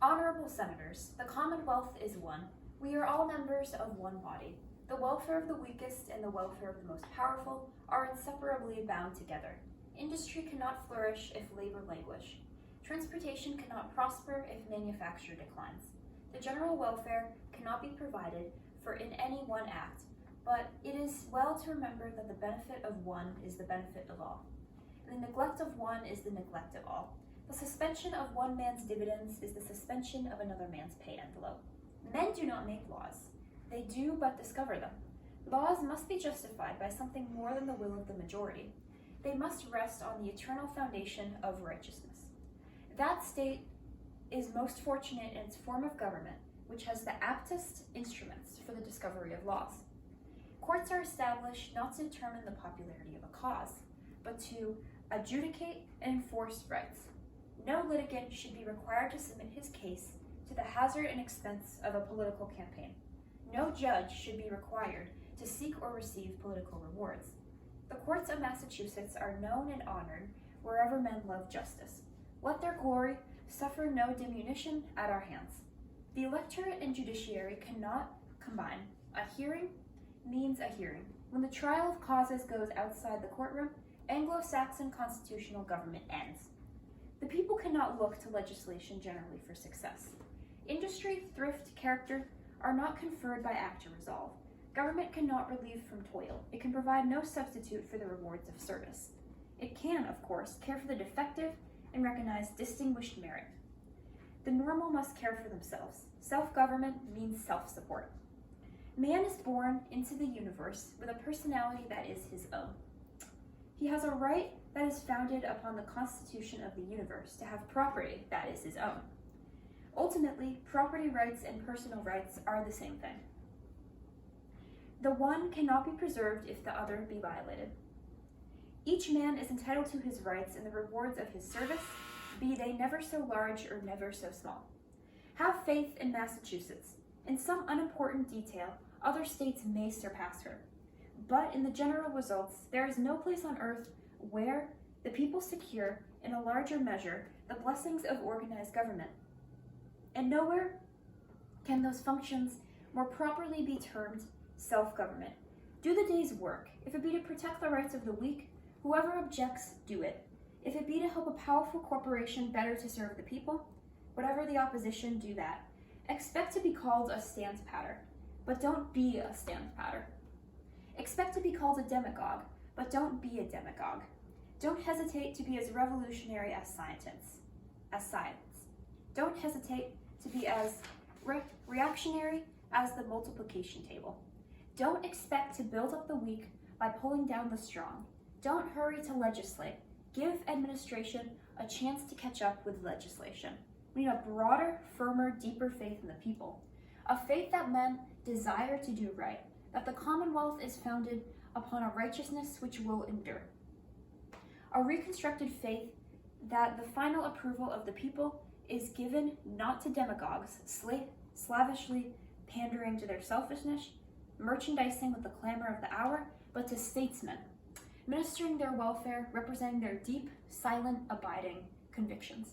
Honorable Senators, the Commonwealth is one. We are all members of one body. The welfare of the weakest and the welfare of the most powerful are inseparably bound together. Industry cannot flourish if labor languish. Transportation cannot prosper if manufacture declines. The general welfare cannot be provided for in any one act, but it is well to remember that the benefit of one is the benefit of all. And the neglect of one is the neglect of all. The suspension of one man's dividends is the suspension of another man's pay envelope. Men do not make laws. They do but discover them. Laws must be justified by something more than the will of the majority. They must rest on the eternal foundation of righteousness. That state is most fortunate in its form of government, which has the aptest instruments for the discovery of laws. Courts are established not to determine the popularity of a cause, but to adjudicate and enforce rights. No litigant should be required to submit his case to the hazard and expense of a political campaign. No judge should be required to seek or receive political rewards. The courts of Massachusetts are known and honored wherever men love justice. Let their glory suffer no diminution at our hands. The electorate and judiciary cannot combine. A hearing means a hearing. When the trial of causes goes outside the courtroom, Anglo-Saxon constitutional government ends. The people cannot look to legislation generally for success. Industry, thrift, character are not conferred by act or resolve. Government cannot relieve from toil. It can provide no substitute for the rewards of service. It can, of course, care for the defective and recognize distinguished merit. The normal must care for themselves. Self-government means self-support. Man is born into the universe with a personality that is his own. He has a right that is founded upon the constitution of the universe to have property that is his own. Ultimately, property rights and personal rights are the same thing. The one cannot be preserved if the other be violated. Each man is entitled to his rights and the rewards of his service, be they never so large or never so small. Have faith in Massachusetts. In some unimportant detail, other states may surpass her. But in the general results, there is no place on earth where the people secure, in a larger measure, the blessings of organized government. And nowhere can those functions more properly be termed self-government. Do the day's work. If it be to protect the rights of the weak, whoever objects, do it. If it be to help a powerful corporation better to serve the people, whatever the opposition, do that. Expect to be called a stand-patter, but don't be a stand-patter. Expect to be called a demagogue, but don't be a demagogue. Don't hesitate to be as revolutionary as science. Don't hesitate to be as reactionary as the multiplication table. Don't expect to build up the weak by pulling down the strong. Don't hurry to legislate. Give administration a chance to catch up with legislation. We need a broader, firmer, deeper faith in the people. A faith that men desire to do right, that the Commonwealth is founded upon a righteousness which will endure. A reconstructed faith that the final approval of the people is given not to demagogues, slavishly pandering to their selfishness, merchandising with the clamor of the hour, but to statesmen, ministering their welfare, representing their deep, silent, abiding convictions.